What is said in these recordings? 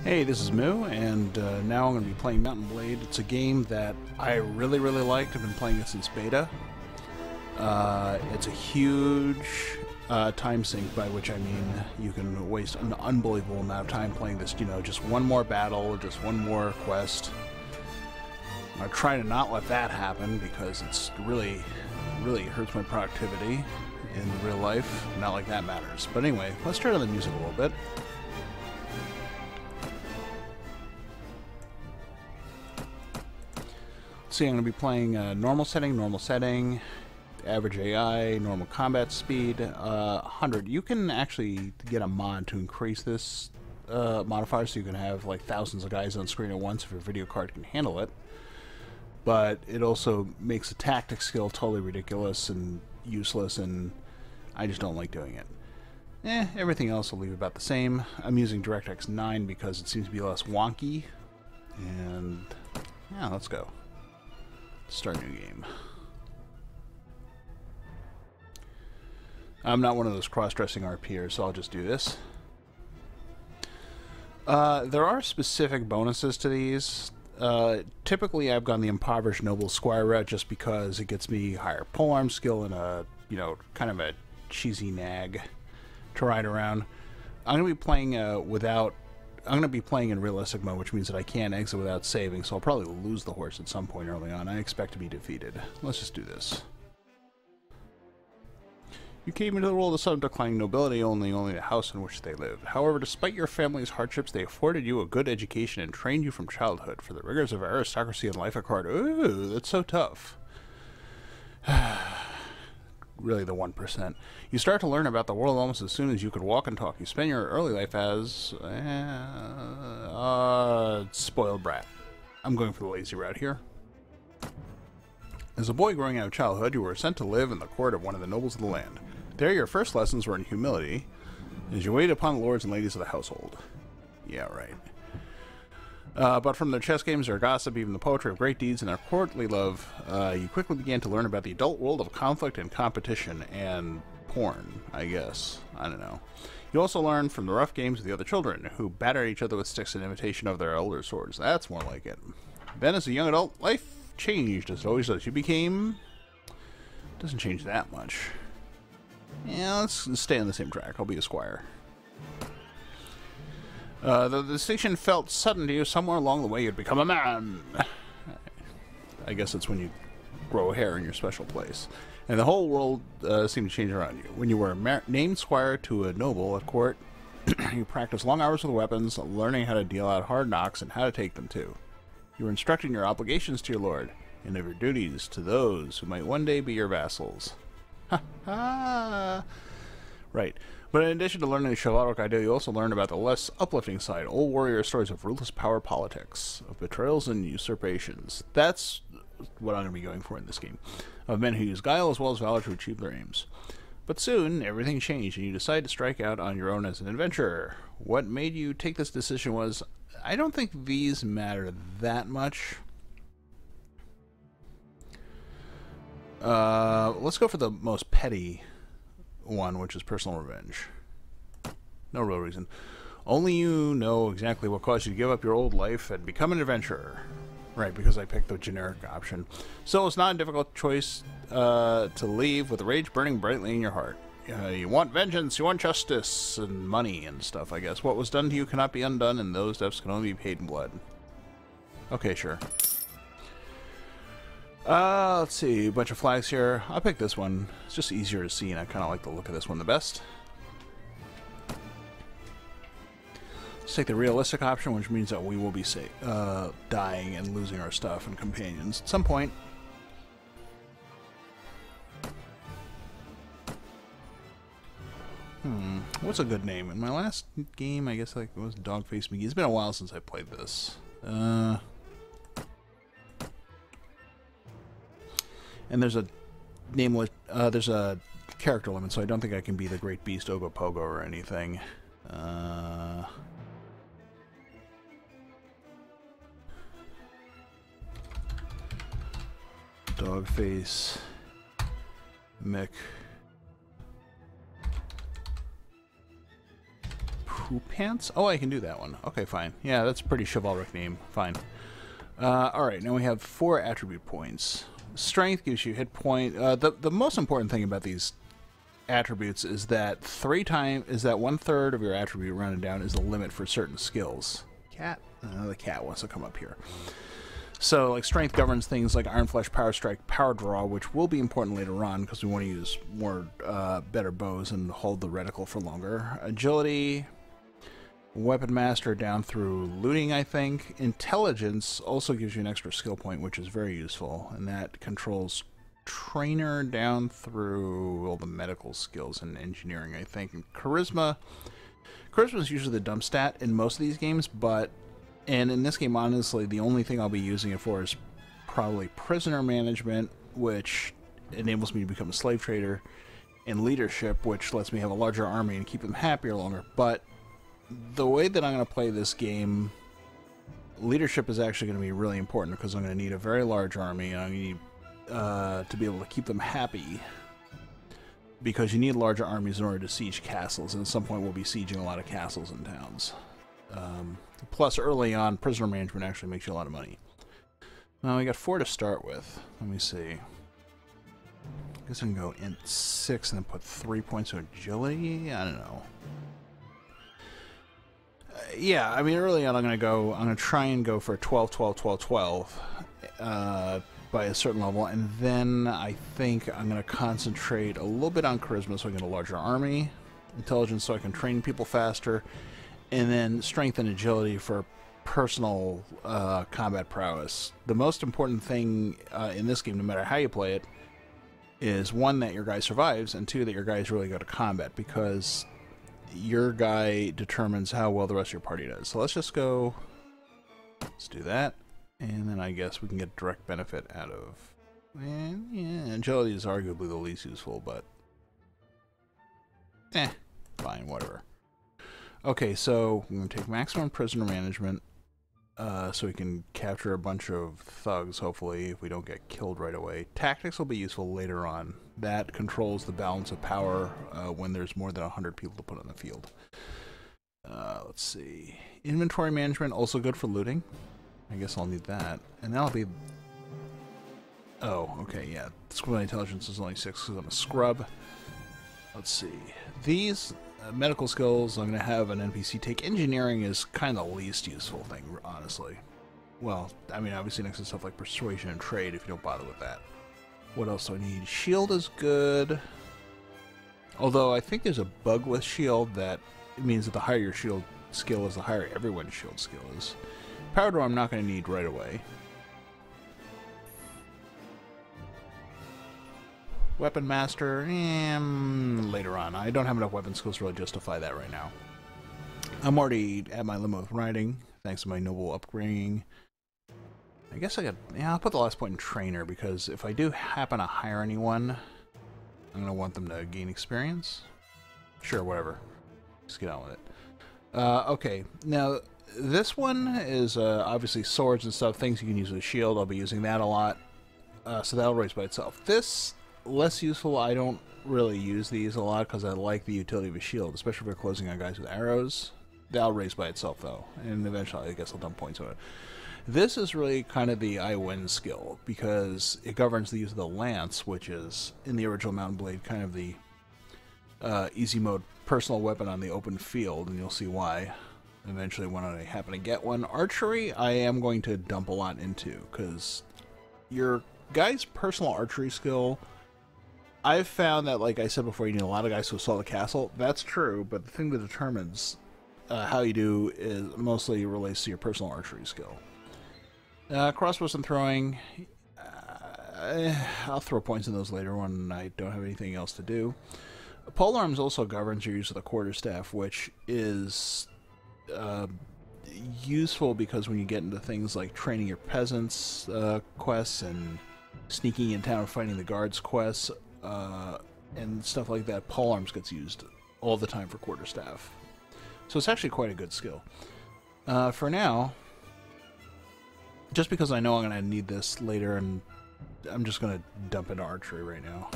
Hey, this is Moo, and now I'm going to be playing Mount & Blade. It's a game that I really liked. I've been playing it since beta. It's a huge time sink, by which I mean you can waste an unbelievable amount of time playing this, you know, just one more battle, just one more quest. I'm trying to not let that happen because it's really hurts my productivity in real life. Not like that matters. But anyway, let's turn on the music a little bit. See, I'm going to be playing normal setting, average AI, normal combat speed, 100. You can actually get a mod to increase this modifier so you can have like thousands of guys on screen at once if your video card can handle it. But it also makes the tactics skill totally ridiculous and useless, and I just don't like doing it. Everything else will leave about the same. I'm using DirectX 9 because it seems to be less wonky. And yeah, let's go. Start a new game. I'm not one of those cross-dressing RPers, so I'll just do this. There are specific bonuses to these. Typically, I've gone the Impoverished Noble Squire route just because it gets me higher polearm skill and a, you know, kind of a cheesy nag to ride around. I'm going to be playing I'm going to be playing in realistic mode, which means that I can't exit without saving, so I'll probably lose the horse at some point early on. I expect to be defeated. Let's just do this. You came into the world of some declining nobility, only the house in which they lived. However, despite your family's hardships, they afforded you a good education and trained you from childhood for the rigors of aristocracy and life at court. Ooh, that's so tough. Really the 1%. You start to learn about the world almost as soon as you could walk and talk. You spend your early life as spoiled brat. I'm going for the lazy route here. As a boy growing out of childhood, you were sent to live in the court of one of the nobles of the land. There your first lessons were in humility, as you waited upon the lords and ladies of the household. Yeah, right. But from their chess games, their gossip, even the poetry of great deeds, and their courtly love, you quickly began to learn about the adult world of conflict and competition, and porn, I guess. I don't know. You also learned from the rough games of the other children, who battered each other with sticks in imitation of their elder swords. That's more like it. Then, as a young adult, life changed, as it always does. You became... Doesn't change that much. Yeah, let's stay on the same track. I'll be a squire. The distinction felt sudden to you. Somewhere along the way you'd become a man. I guess that's when you grow hair in your special place. And the whole world seemed to change around you. When you were named squire to a noble at court, you practiced long hours with weapons, learning how to deal out hard knocks and how to take them too. You were instructing your obligations to your lord, and of your duties to those who might one day be your vassals. Ha ha! Right. But in addition to learning the chivalric ideal, you also learned about the less uplifting side, old warrior stories of ruthless power politics, of betrayals and usurpations. That's what I'm going to be going for in this game. Of men who use guile as well as valor to achieve their aims. But soon, everything changed, and you decided to strike out on your own as an adventurer. What made you take this decision was, I don't think these matter that much. Let's go for the most petty one, which is personal revenge. No real reason. Only you know exactly what caused you to give up your old life and become an adventurer. Right, because I picked the generic option. So it's not a difficult choice to leave with rage burning brightly in your heart. You want vengeance, you want justice, and money and stuff, I guess. What was done to you cannot be undone, and those debts can only be paid in blood. Okay, sure. Let's see, a bunch of flags here. I'll pick this one. It's just easier to see, and I kind of like the look of this one the best. Let's take the realistic option, which means that we will be dying and losing our stuff and companions at some point. What's a good name? In my last game, I guess like it was Dogface McGee. It's been a while since I played this. And there's a nameless, there's a character limit, so I don't think I can be the Great Beast Ogopogo or anything. Dogface Mick. Hoop Pants? Oh, I can do that one. Okay, fine. Yeah, that's a pretty chivalric name. Fine. Alright, now we have 4 attribute points. Strength gives you hit point. The most important thing about these attributes is that 1/3 of your attribute rounded down is the limit for certain skills. Cat? The cat wants to come up here. So, like, strength governs things like Iron Flesh, Power Strike, Power Draw, which will be important later on because we want to use more, better bows and hold the reticle for longer. Agility, Weapon Master down through looting, I think. Intelligence also gives you an extra skill point, which is very useful, and that controls Trainer down through all the medical skills and engineering, I think. And Charisma is usually the dump stat in most of these games, and in this game, honestly, the only thing I'll be using it for is probably prisoner management, which enables me to become a slave trader, and leadership, which lets me have a larger army and keep them happier longer. But the way that I'm going to play this game, leadership is actually going to be really important because I'm going to need a very large army, and I'm going to need to be able to keep them happy, because you need larger armies in order to siege castles, and at some point we'll be sieging a lot of castles and towns. Plus, early on, prisoner management actually makes you a lot of money. Now, we got 4 to start with. Let me see. I guess I can go int 6 and then put 3 points of agility? I don't know. Yeah, I mean, early on, I'm going to try and go for 12, 12, 12, 12 by a certain level, and then I think I'm going to concentrate a little bit on charisma so I get a larger army, intelligence so I can train people faster, and then strength and agility for personal combat prowess. The most important thing in this game, no matter how you play it, is 1, that your guy survives, and 2, that your guys really go to combat, because your guy determines how well the rest of your party does. So let's just go, let's do that, and then I guess we can get direct benefit out of, and yeah, agility is arguably the least useful, but fine, whatever. Okay, so I'm going to take maximum prisoner management, so we can capture a bunch of thugs, hopefully, if we don't get killed right away. Tactics will be useful later on. That controls the balance of power when there's more than 100 people to put on the field. Let's see. Inventory management, also good for looting. I guess I'll need that. And that'll be... Oh, okay, yeah. Squad intelligence is only 6 because I'm a scrub. Let's see. These... medical skills, I'm going to have an NPC take. Engineering is kind of the least useful thing, honestly. Well, I mean, obviously next to stuff like persuasion and trade if you don't bother with that. What else do I need? Shield is good. Although I think there's a bug with shield that it means that the higher your shield skill is, the higher everyone's shield skill is. Power Draw I'm not going to need right away. Weapon Master, later on. I don't have enough weapon skills to really justify that right now. I'm already at my limit with riding, thanks to my noble upbringing. I guess I'll put the last point in trainer, because if I do happen to hire anyone, I'm going to want them to gain experience. Sure, whatever. Just get on with it. Okay, now this one is obviously swords and stuff, things you can use with a shield. I'll be using that a lot, so that'll raise by itself. This... less useful. I don't really use these a lot because I like the utility of a shield, especially if we're closing on guys with arrows. That'll raise by itself though, and eventually I guess I'll dump points on it. This is really kind of the I win skill because it governs the use of the lance, which is in the original Mount & Blade kind of the easy mode personal weapon on the open field, and you'll see why eventually when I happen to get one. Archery I am going to dump a lot into because your guy's personal archery skill, I've found that, like I said before, you need a lot of guys to assault the castle. That's true, but the thing that determines how you do is mostly relates to your personal archery skill. Crossbows and throwing, I'll throw points in those later when I don't have anything else to do. Polearms also governs your use of the quarterstaff, which is useful because when you get into things like training your peasants quests and sneaking in town and fighting the guards quests, and stuff like that, polearms gets used all the time for quarterstaff. So it's actually quite a good skill. For now, just because I know I'm going to need this later, and I'm just going to dump into archery right now.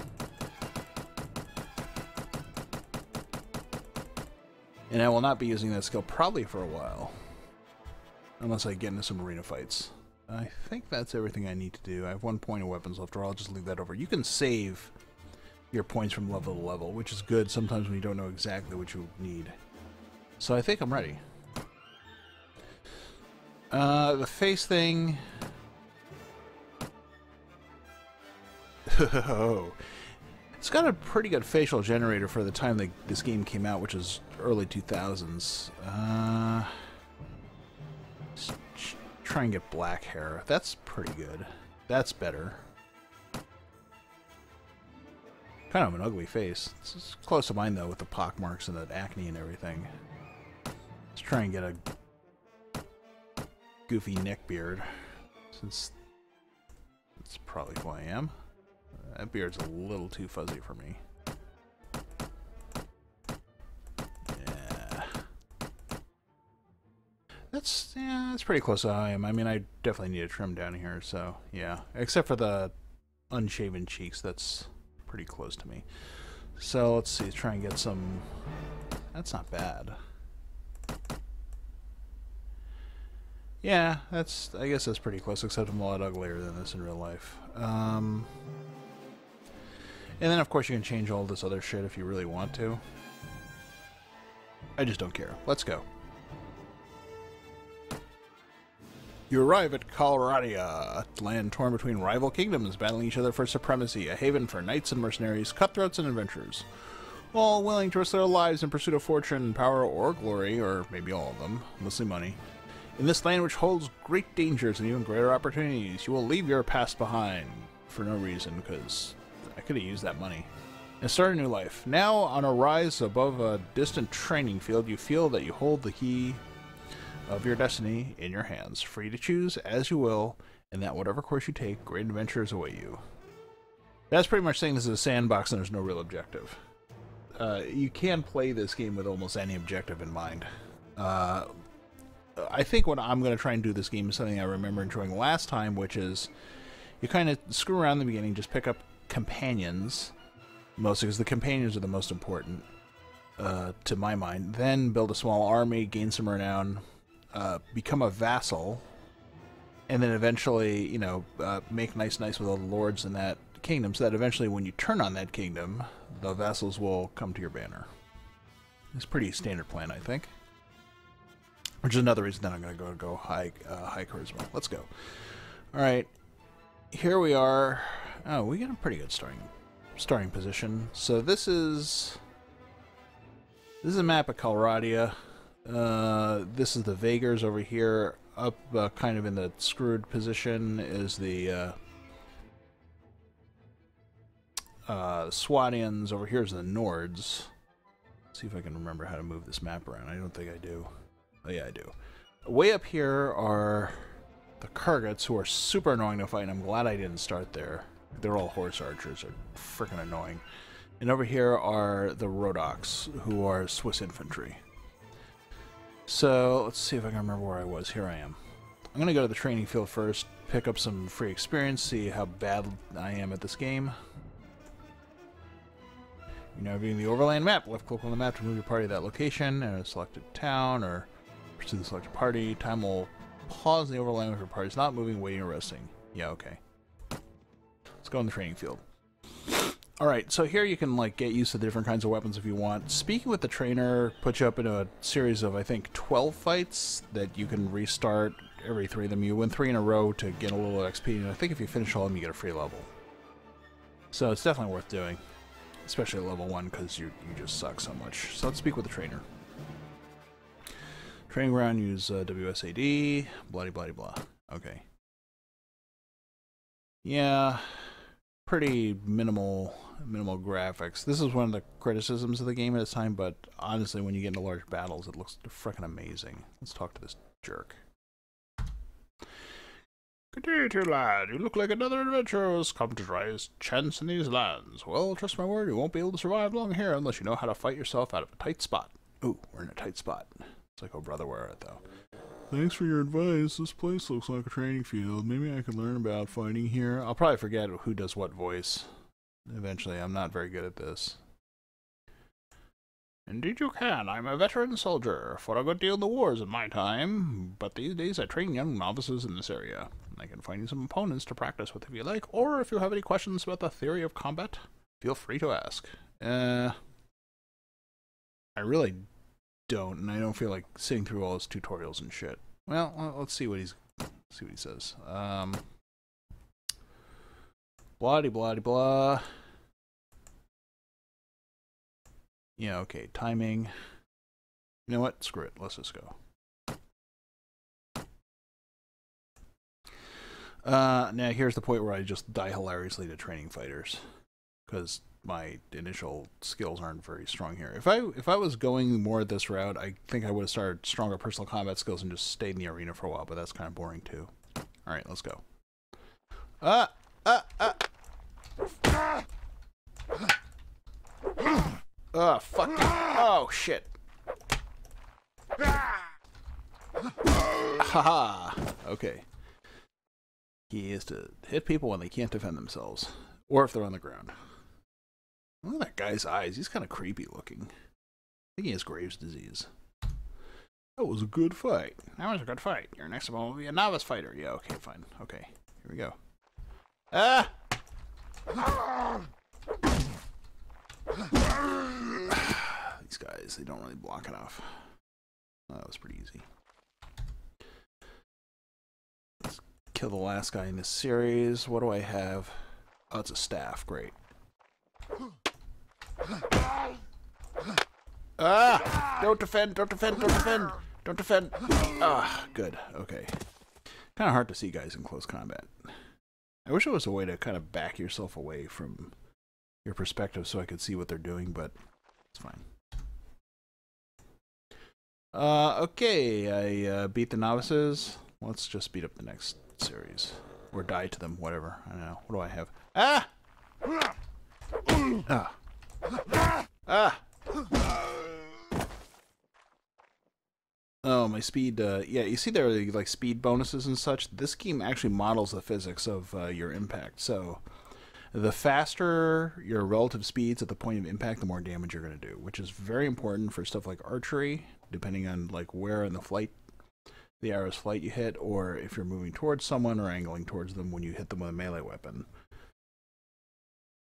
And I will not be using that skill probably for a while. Unless I get into some arena fights. I think that's everything I need to do. I have 1 point of weapons left, or I'll just leave that over. You can save your points from level to level, which is good sometimes when you don't know exactly what you need. So I think I'm ready. The face thing... Oh, it's got a pretty good facial generator for the time that this game came out, which is early 2000s. Try and get black hair. That's pretty good. That's better. Kind of an ugly face. It's close to mine, though, with the pock marks and the acne and everything. Let's try and get a goofy neck beard, since that's probably who I am. That beard's a little too fuzzy for me. Yeah. That's pretty close to how I am. I mean, I definitely need a trim down here, so yeah. Except for the unshaven cheeks, that's pretty close to me. So let's see, try and get some... That's not bad. Yeah, I guess that's pretty close, except I'm a lot uglier than this in real life. And then, of course, you can change all this other shit if you really want to. I just don't care. Let's go. You arrive at Calradia, a land torn between rival kingdoms battling each other for supremacy, a haven for knights and mercenaries, cutthroats and adventurers, all willing to risk their lives in pursuit of fortune, power, or glory, or maybe all of them, mostly money. In this land which holds great dangers and even greater opportunities, you will leave your past behind for no reason, because I could have used that money, and start a new life. Now, on a rise above a distant training field, you feel that you hold the key of your destiny in your hands, free to choose as you will, and that whatever course you take, great adventures await you. That's pretty much saying this is a sandbox and there's no real objective. You can play this game with almost any objective in mind. I think what I'm going to try and do this game is something I remember enjoying last time, which is you kind of screw around in the beginning, just pick up companions, mostly because the companions are the most important, to my mind. Then build a small army, gain some renown, become a vassal, and then eventually, you know, make nice with all the lords in that kingdom, so that eventually when you turn on that kingdom, the vassals will come to your banner. It's a pretty standard plan, I think. Which is another reason that I'm going to go high charisma. Let's go. All right, here we are. Oh, we got a pretty good starting position. So this is a map of Calradia. This is the Vagars over here. Up, kind of in the screwed position, is the Swadians. Over here is the Nords. Let's see if I can remember how to move this map around. I don't think I do. Oh yeah, I do. Way up here are the Kargats, who are super annoying to fight, and I'm glad I didn't start there. They're all horse archers. They're freaking annoying. And over here are the Rhodoks, who are Swiss infantry. So, let's see if I can remember where I was. Here I am. I'm going to go to the training field first, pick up some free experience, see how bad I am at this game. You're now viewing the overland map. Left click on the map to move your party to that location, and a selected town, or pursue the selected party. Time will pause the overland if your party is not moving, waiting, or resting. Yeah, okay. Let's go in the training field. Alright, so here you can like get used to the different kinds of weapons if you want. Speaking with the trainer puts you up into a series of, I think, 12 fights that you can restart every 3 of them. You win 3 in a row to get a little XP, and I think if you finish all of them, you get a free level. So it's definitely worth doing, especially at level 1, because you just suck so much. So let's speak with the trainer. Training ground, use WSAD, bloody blah. Okay. Yeah, pretty minimal graphics. This is one of the criticisms of the game at its time, but honestly, when you get into large battles, it looks freaking amazing. Let's talk to this jerk. Good day to you, lad. You look like another adventurer who's come to try his chance in these lands. Well, trust my word, you won't be able to survive long here unless you know how to fight yourself out of a tight spot. Ooh, we're in a tight spot. It's like, oh brother, where are it though? Thanks for your advice. This place looks like a training field. Maybe I could learn about fighting here. I'll probably forget who does what voice. Eventually, I'm not very good at this. Indeed you can. I'm a veteran soldier. Fought a good deal in the wars in my time, but these days I train young novices in this area. I can find you some opponents to practice with if you like, or if you have any questions about the theory of combat, feel free to ask. I really don't, and I don't feel like sitting through all his tutorials and shit. Well, let's see what he says. Blah-de-blah-de-blah. Yeah, okay, timing. You know what? Screw it. Let's just go. Now here's the point where I just die hilariously to training fighters, because my initial skills aren't very strong here. If I was going more this route, I think I would have started stronger personal combat skills and just stayed in the arena for a while, but that's kind of boring too. All right, let's go. Oh, fuck. Oh, shit. Haha. Okay. He is to hit people when they can't defend themselves, or if they're on the ground. Look at that guy's eyes. He's kind of creepy looking. I think he has Graves' disease. That was a good fight. That was a good fight. Your next one will be a novice fighter. Yeah, okay, fine. Okay, here we go. Ah! These guys, they don't really block enough. Oh, that was pretty easy. Let's kill the last guy in this series. What do I have? Oh, it's a staff. Great. Ah! Don't defend! Don't defend! Don't defend! Don't defend! Ah, good. Okay. Kind of hard to see guys in close combat. I wish there was a way to kind of back yourself away from your perspective so I could see what they're doing, but it's fine. Okay, I beat the novices. Let's just beat up the next series. Or die to them, whatever. I don't know. What do I have? Ah! Ah! Ah! Oh, my speed, yeah, you see there are like speed bonuses and such. This game actually models the physics of your impact. So the faster your relative speeds at the point of impact, the more damage you're going to do, which is very important for stuff like archery, depending on like where in the flight, the arrow's flight you hit, or if you're moving towards someone or angling towards them when you hit them with a melee weapon.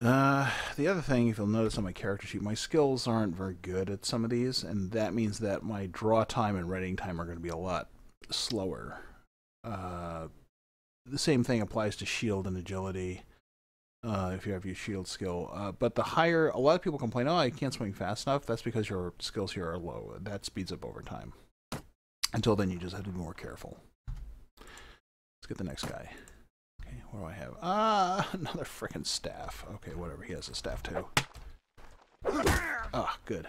The other thing, if you'll notice on my character sheet, my skills aren't very good at some of these, and that means that my draw time and readying time are going to be a lot slower. The same thing applies to shield and agility, if you have your shield skill. But the higher, a lot of people complain, oh, I can't swing fast enough. That's because your skills here are low. That speeds up over time. Until then, you just have to be more careful. Let's get the next guy. Okay, what do I have? Another frickin' staff. Okay, whatever. He has a staff too. Ah, good.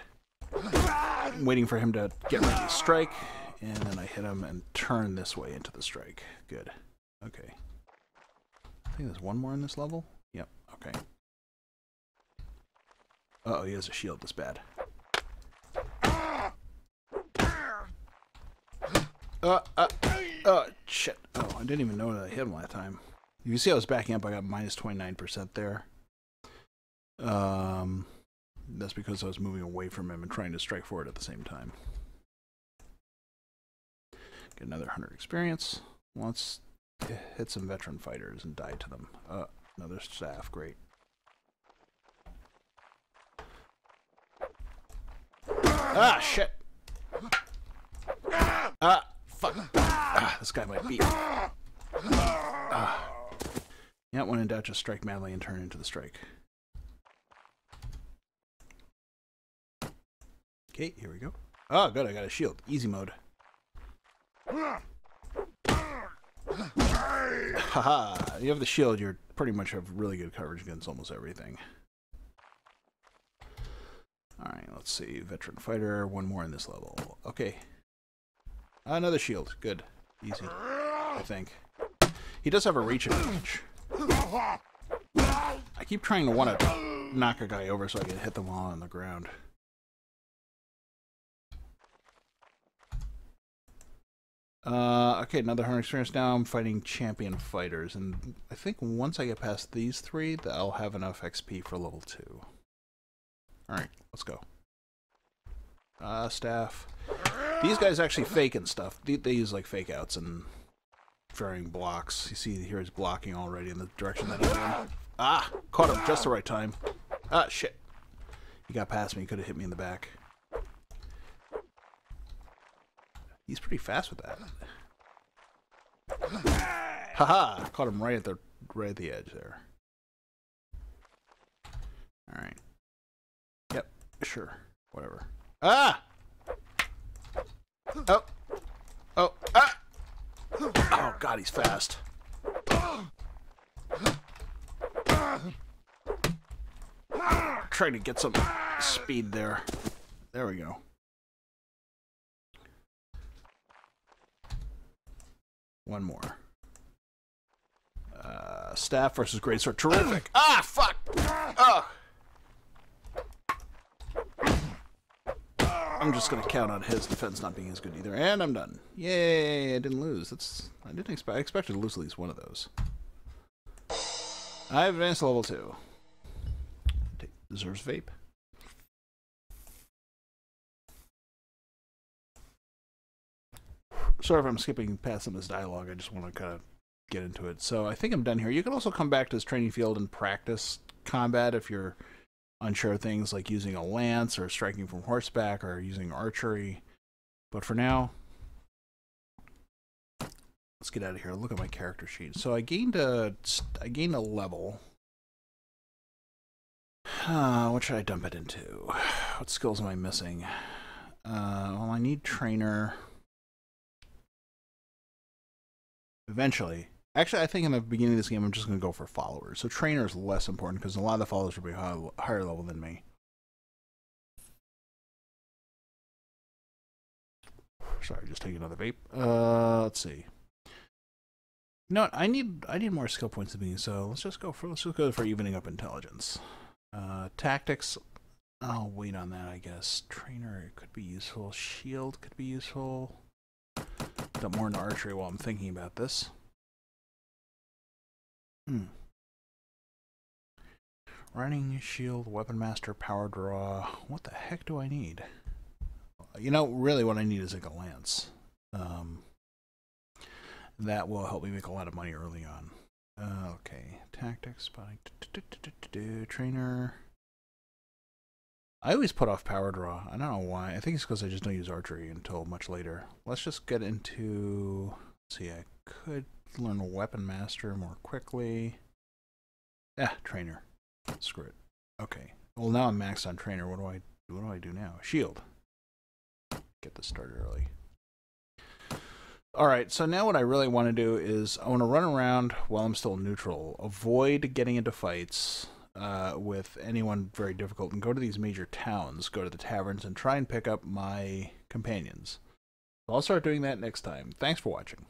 I'm waiting for him to get ready to strike, and then I hit him and turn this way into the strike. Good. Okay. I think there's one more in this level. Yep. Okay. Uh-oh, he has a shield that's bad. Shit. Oh, I didn't even know that I hit him last time. You see I was backing up, I got minus 29% there. That's because I was moving away from him and trying to strike forward at the same time. Get another 100 experience. Let's hit some veteran fighters and die to them. Another staff, great. Ah, shit! Ah, fuck! Ah, this guy might beat me. Yeah, when in doubt, just strike madly and turn into the strike. Okay, here we go. Oh, good, I got a shield. Easy mode. Haha, you have the shield, you're pretty much have really good coverage against almost everything. Alright, let's see. Veteran fighter, one more in this level. Okay. Another shield. Good. Easy. I think. He does have a reach advantage. I keep trying to want to knock a guy over so I can hit them all on the ground. Okay, another 100 experience now. I'm fighting champion fighters, and I think once I get past these three, I'll have enough XP for level 2. Alright, let's go. Staff. These guys actually fake and stuff. They use like fake outs and varying blocks. You see here he's blocking already in the direction that I'm in. Ah! Caught him just the right time. Ah, shit. He got past me. He could have hit me in the back. He's pretty fast with that. Haha! Caught him right at the edge there. Alright. Yep, sure. Whatever. Ah! Oh! Oh! Ah! Oh, God, he's fast. Trying to get some speed there. There we go. One more. Staff versus Greatsword. Terrific. Ah, fuck! Oh! I'm just going to count on his defense not being as good either. And I'm done. Yay, I didn't lose. I expected to lose at least one of those. I've advanced to level 2. Deserves vape. Sorry if I'm skipping past some of this dialogue. I just want to kind of get into it. So I think I'm done here. You can also come back to this training field and practice combat if you're unsure of things like using a lance or striking from horseback or using archery. But for now, let's get out of here. Look at my character sheet. So I gained a level. What should I dump it into? What skills am I missing? Well, I need trainer. Eventually. Actually, I think in the beginning of this game, I'm just going to go for followers. So trainer is less important because a lot of the followers will be higher level than me. Sorry, just taking another vape. Let's see. You know what? I need more skill points than me, so let's just go for evening up intelligence. Tactics. I'll wait on that, I guess. Trainer could be useful. Shield could be useful. Dump more into archery while I'm thinking about this. Running, shield, weapon master, power draw. What the heck do I need? You know, really what I need is like a lance. That will help me make a lot of money early on. Okay, tactics, spotting, trainer. I always put off power draw. I don't know why. I think it's because I just don't use archery until much later. Let's just get into... Let's see, I could learn weapon master more quickly. Trainer. Screw it. Okay. Well, now I'm maxed on trainer. What do I do now? Shield. Get this started early. Alright, so now what I really want to do is I want to run around while I'm still neutral. Avoid getting into fights with anyone very difficult and go to these major towns, go to the taverns, and try and pick up my companions. So I'll start doing that next time. Thanks for watching.